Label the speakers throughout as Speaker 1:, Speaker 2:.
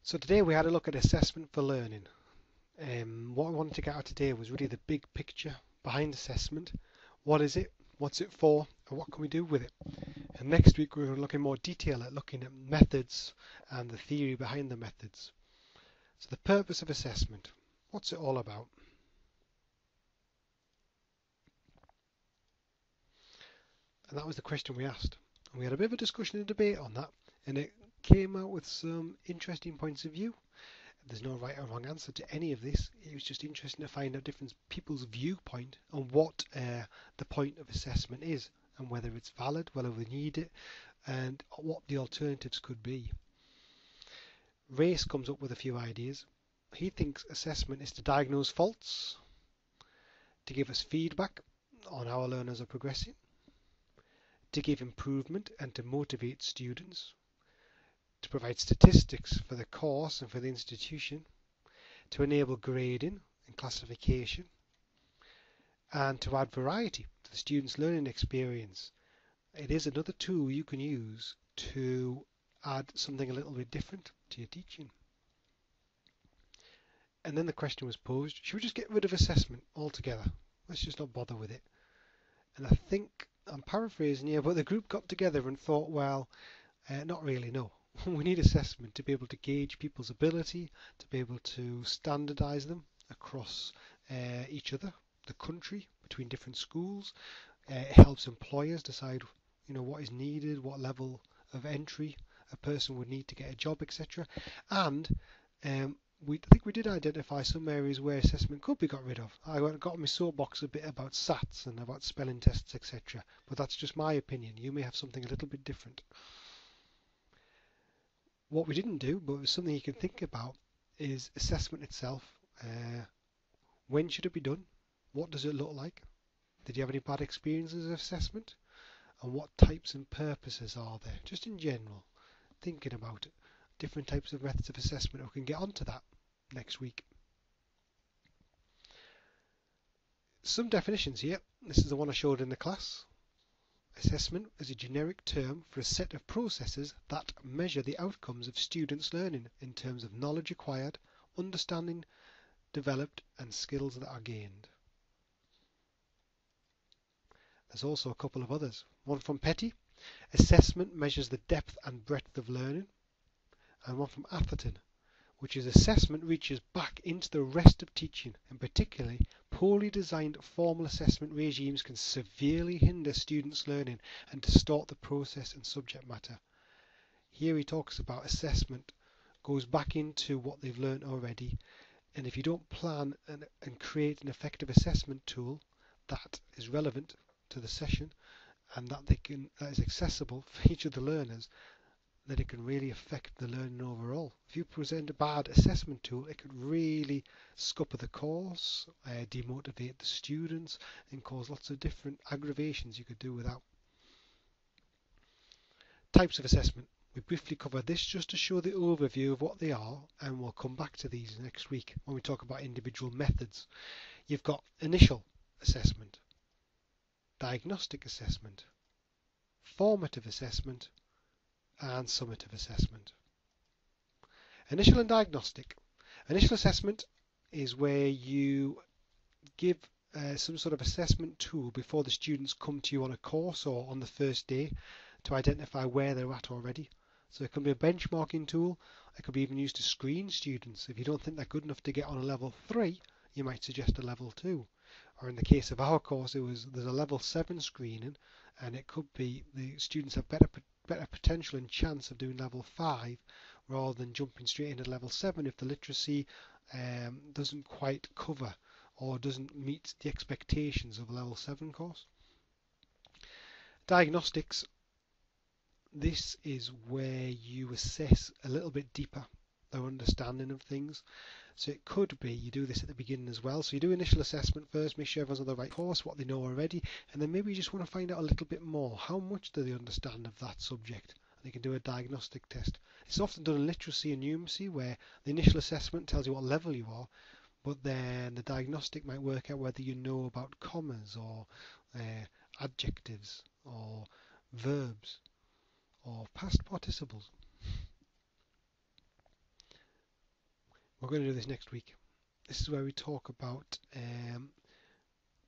Speaker 1: So today we had a look at assessment for learning. What I wanted to get out today was really the big picture behind assessment. What is it? What's it for? And what can we do with it? And next week we're going to look in more detail at looking at methods and the theory behind the methods. So the purpose of assessment. What's it all about? And that was the question we asked. And we had a bit of a discussion and debate on that, and it came out with some interesting points of view. There's no right or wrong answer to any of this. It was just interesting to find out different people's viewpoint on what the point of assessment is and whether it's valid, whether we need it, and what the alternatives could be. Race comes up with a few ideas. He thinks assessment is to diagnose faults, to give us feedback on how our learners are progressing, to give improvement and to motivate students, to provide statistics for the course and for the institution, to enable grading and classification, and to add variety to the student's learning experience. It is another tool you can use to add something a little bit different to your teaching. And then the question was posed, should we just get rid of assessment altogether? Let's just not bother with it. And I think, I'm paraphrasing here, but the group got together and thought, well, not really, no. We need assessment to be able to gauge people's ability, to be able to standardise them across each other, the country, between different schools. It helps employers decide, what is needed, what level of entry a person would need to get a job, etc. And I think we did identify some areas where assessment could be got rid of. I got on my soapbox a bit about SATs and about spelling tests, etc. But that's just my opinion. You may have something a little bit different. What we didn't do, but it was something you can think about, is assessment itself. When should it be done? What does it look like? Did you have any bad experiences of assessment? And what types and purposes are there? Just in general, thinking about it. Different types of methods of assessment. We can get onto that next week. Some definitions here. This is the one I showed in the class. Assessment is a generic term for a set of processes that measure the outcomes of students' learning in terms of knowledge acquired, understanding developed, and skills that are gained. There's also a couple of others. One from Petty, assessment measures the depth and breadth of learning. And one from Atherton, which is assessment reaches back into the rest of teaching, and particularly poorly designed formal assessment regimes can severely hinder students' learning and distort the process and subject matter. Here he talks about assessment goes back into what they've learned already, and if you don't plan and create an effective assessment tool that is relevant to the session and that is accessible for each of the learners, that it can really affect the learning overall. If you present a bad assessment tool, it could really scupper the course, demotivate the students, and cause lots of different aggravations you could do without. Types of assessment. We briefly covered this just to show the overview of what they are, and we'll come back to these next week when we talk about individual methods. You've got initial assessment, diagnostic assessment, formative assessment, and summative assessment. Initial and diagnostic. Initial assessment is where you give some sort of assessment tool before the students come to you on a course or on the first day to identify where they're at already. So it can be a benchmarking tool. It could be even used to screen students. If you don't think they're good enough to get on a level 3, you might suggest a level 2. Or in the case of our course, there's a level 7 screening, and it could be the students have better potential and chance of doing level 5 rather than jumping straight into level 7 if the literacy doesn't quite cover or doesn't meet the expectations of a level 7 course. Diagnostics. This is where you assess a little bit deeper their understanding of things. So it could be you do this at the beginning as well. So you do initial assessment first, make sure everyone's on the right course, what they know already, and then maybe you just want to find out a little bit more. How much do they understand of that subject? And you can do a diagnostic test. It's often done in literacy and numeracy, where the initial assessment tells you what level you are, but then the diagnostic might work out whether you know about commas or adjectives or verbs or past participles. We're going to do this next week. This is where we talk about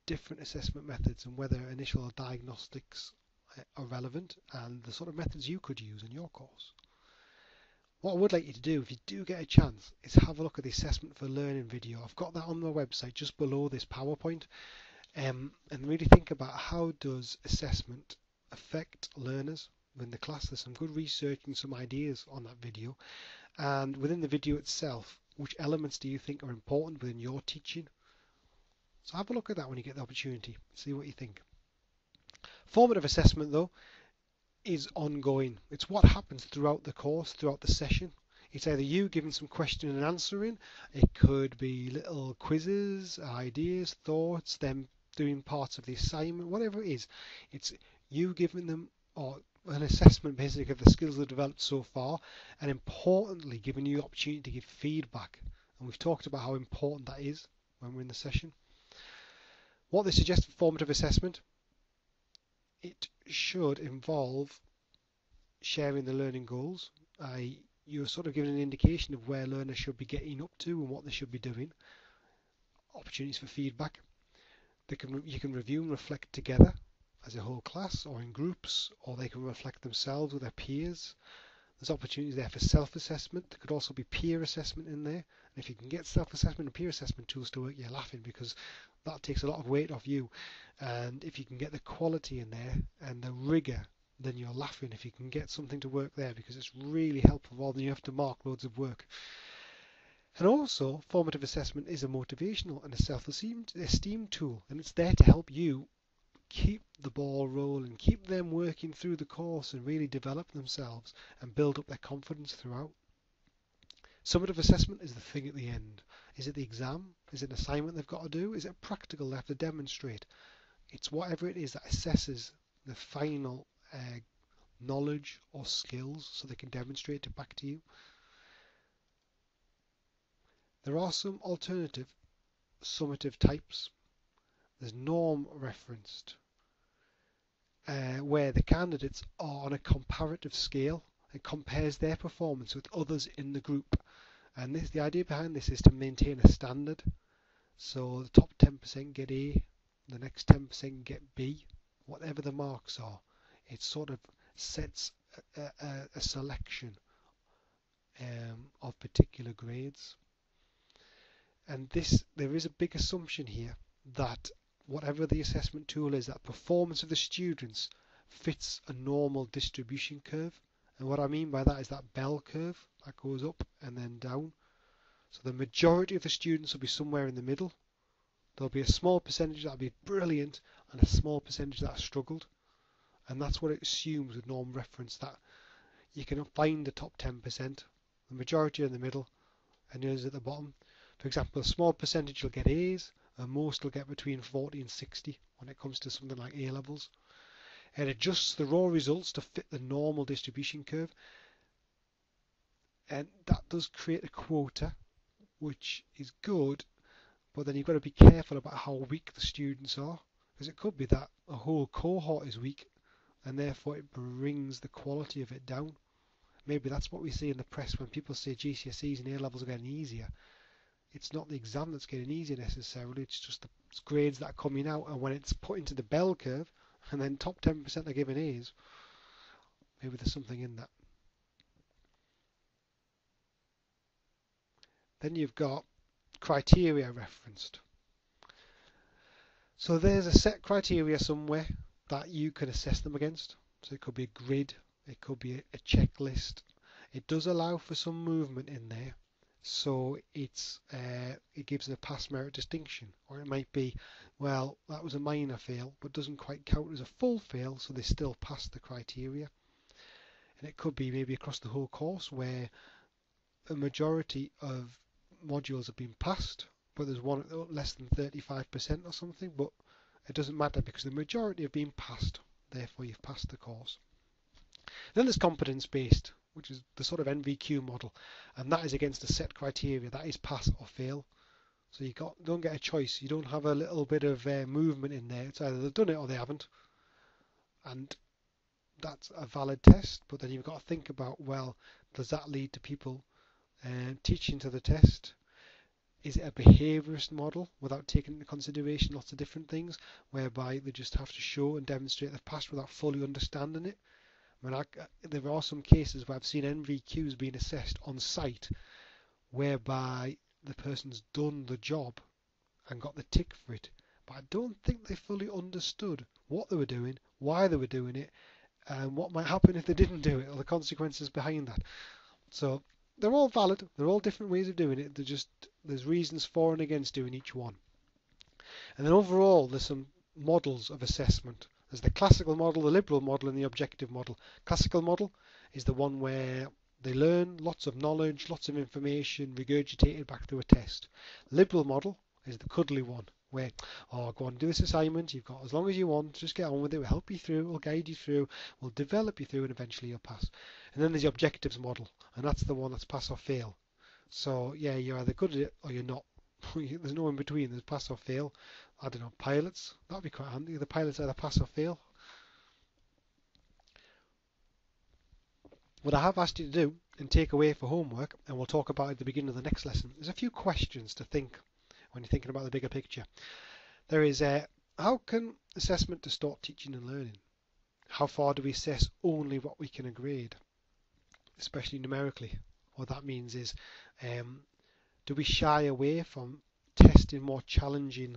Speaker 1: different assessment methods and whether initial diagnostics are relevant and the sort of methods you could use in your course. What I would like you to do, if you do get a chance, is have a look at the Assessment for Learning video. I've got that on my website just below this PowerPoint, and really think about how does assessment affect learners within the class. There's some good research and some ideas on that video, and within the video itself, which elements do you think are important within your teaching? So have a look at that when you get the opportunity. See what you think. Formative assessment, though, is ongoing. It's what happens throughout the course, throughout the session. It's either you giving some question and answering, it could be little quizzes, ideas, thoughts, them doing parts of the assignment, whatever it is. It's you giving them or an assessment basically of the skills they've developed so far, and importantly giving you the opportunity to give feedback. And we've talked about how important that is when we're in the session. What they suggest for formative assessment, it should involve sharing the learning goals. You're sort of giving an indication of where learners should be getting up to and what they should be doing. Opportunities for feedback. You can review and reflect together as a whole class or in groups, or they can reflect themselves with their peers. There's opportunities there for self-assessment. There could also be peer assessment in there. And if you can get self-assessment and peer assessment tools to work, you're laughing, because that takes a lot of weight off you. And if you can get the quality in there and the rigor, then you're laughing if you can get something to work there, because it's really helpful rather than you have to mark loads of work. And also, formative assessment is a motivational and a self-esteem tool, and it's there to help you keep the ball rolling, keep them working through the course and really develop themselves and build up their confidence throughout. Summative assessment is the thing at the end. Is it the exam? Is it an assignment they've got to do? Is it practical they have to demonstrate? It's whatever it is that assesses the final knowledge or skills so they can demonstrate it back to you. There are some alternative summative types. There's norm referenced, where the candidates are on a comparative scale and compares their performance with others in the group. And the idea behind this is to maintain a standard. So the top 10% get A, the next 10% get B, whatever the marks are. It sort of sets a selection of particular grades. And there is a big assumption here that whatever the assessment tool is, that performance of the students fits a normal distribution curve. And what I mean by that is that bell curve that goes up and then down. So the majority of the students will be somewhere in the middle. There'll be a small percentage that'll be brilliant and a small percentage that struggled. And that's what it assumes with norm reference, that you can find the top 10%, the majority are in the middle, and yours at the bottom. For example, a small percentage will get A's, and most will get between 40 and 60 when it comes to something like A levels. It adjusts the raw results to fit the normal distribution curve, and that does create a quota, which is good, but then you've got to be careful about how weak the students are, because it could be that a whole cohort is weak and therefore it brings the quality of it down. Maybe that's what we see in the press when people say GCSEs and A levels are getting easier. It's not the exam that's getting easier necessarily, it's just the grades that are coming out, and when it's put into the bell curve and then top 10% are given A's, maybe there's something in that. Then you've got criteria referenced. So there's a set criteria somewhere that you can assess them against. So it could be a grid, it could be a checklist. It does allow for some movement in there. So it gives a pass merit distinction, or it might be, well, that was a minor fail but doesn't quite count as a full fail, so they still pass the criteria. And it could be maybe across the whole course where a majority of modules have been passed, but there's one less than 35% or something, but it doesn't matter because the majority have been passed, therefore you've passed the course. Then there's competence based, which is the sort of NVQ model, and that is against a set criteria, that is pass or fail. So you don't get a choice, you don't have a little bit of movement in there. It's either they've done it or they haven't, and that's a valid test. But then you've got to think about, well, does that lead to people teaching to the test? Is it a behaviourist model without taking into consideration lots of different things, whereby they just have to show and demonstrate they've passed without fully understanding it? I mean, there are some cases where I've seen NVQs being assessed on site, whereby the person's done the job and got the tick for it, but I don't think they fully understood what they were doing, why they were doing it, and what might happen if they didn't do it, or the consequences behind that. So they're all valid. They're all different ways of doing it. There's reasons for and against doing each one. And then overall, there's some models of assessment. There's the classical model, the liberal model, and the objective model. Classical model is the one where they learn lots of knowledge, lots of information, regurgitated back through a test. Liberal model is the cuddly one, where, oh, go on, do this assignment, you've got as long as you want, just get on with it, we'll help you through, we'll guide you through, we'll develop you through, and eventually you'll pass. And then there's the objectives model, and that's the one that's pass or fail. So yeah, you're either good at it or you're not. There's no in between. There's pass or fail. I don't know, pilots, that'd be quite handy. The pilots either pass or fail. What I have asked you to do and take away for homework, and we'll talk about at the beginning of the next lesson, is a few questions to think when you're thinking about the bigger picture. There is how can assessment distort teaching and learning? How far do we assess only what we can grade, especially numerically? What that means is, do we shy away from testing more challenging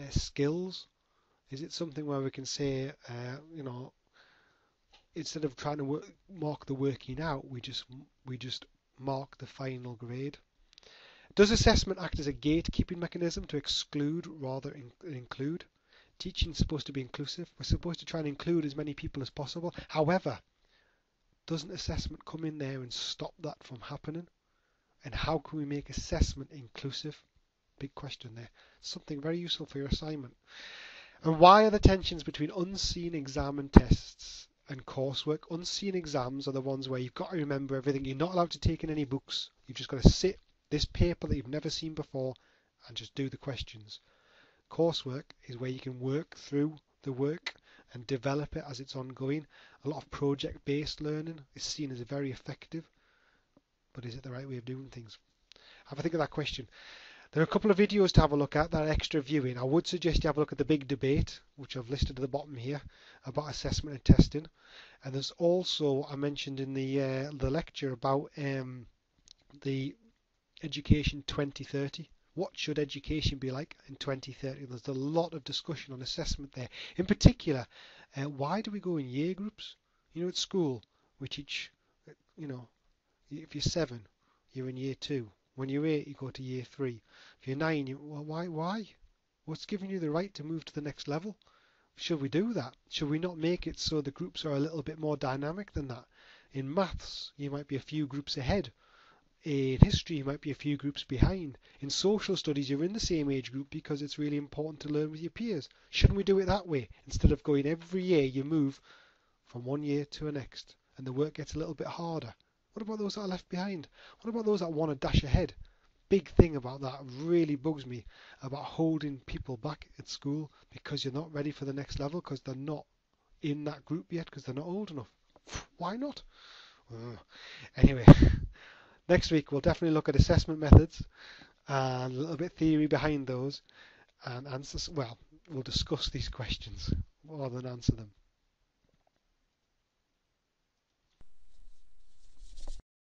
Speaker 1: skills? Is it something where we can say, instead of trying to mark the working out, we just mark the final grade? Does assessment act as a gatekeeping mechanism to exclude rather than include? Teaching is supposed to be inclusive. We're supposed to try and include as many people as possible. However, doesn't assessment come in there and stop that from happening? And how can we make assessment inclusive? Big question there. Something very useful for your assignment. And why are the tensions between unseen exam and tests and coursework? Unseen exams are the ones where you've got to remember everything. You're not allowed to take in any books. You've just got to sit this paper that you've never seen before and just do the questions. Coursework is where you can work through the work and develop it as it's ongoing. A lot of project-based learning is seen as very effective, but is it the right way of doing things? Have a think of that question. There are a couple of videos to have a look at that are extra viewing. I would suggest you have a look at the big debate, which I've listed at the bottom here, about assessment and testing. And there's also, I mentioned in the lecture about the Education 2030. What should education be like in 2030? There's a lot of discussion on assessment there. In particular, why do we go in year groups? At school, we teach, if you're 7, you're in year 2. When you're 8, you go to year 3. If you're 9, why? What's giving you the right to move to the next level? Should we do that? Should we not make it so the groups are a little bit more dynamic than that? In maths, you might be a few groups ahead. In history, you might be a few groups behind. In social studies, you're in the same age group because it's really important to learn with your peers. Shouldn't we do it that way? Instead of going every year, you move from one year to the next, and the work gets a little bit harder. What about those that are left behind? What about those that want to dash ahead? Big thing about that really bugs me, about holding people back at school because you're not ready for the next level because they're not in that group yet because they're not old enough. Why not? Anyway, next week we'll definitely look at assessment methods and a little bit theory behind those and answers. Well, we'll discuss these questions rather than answer them.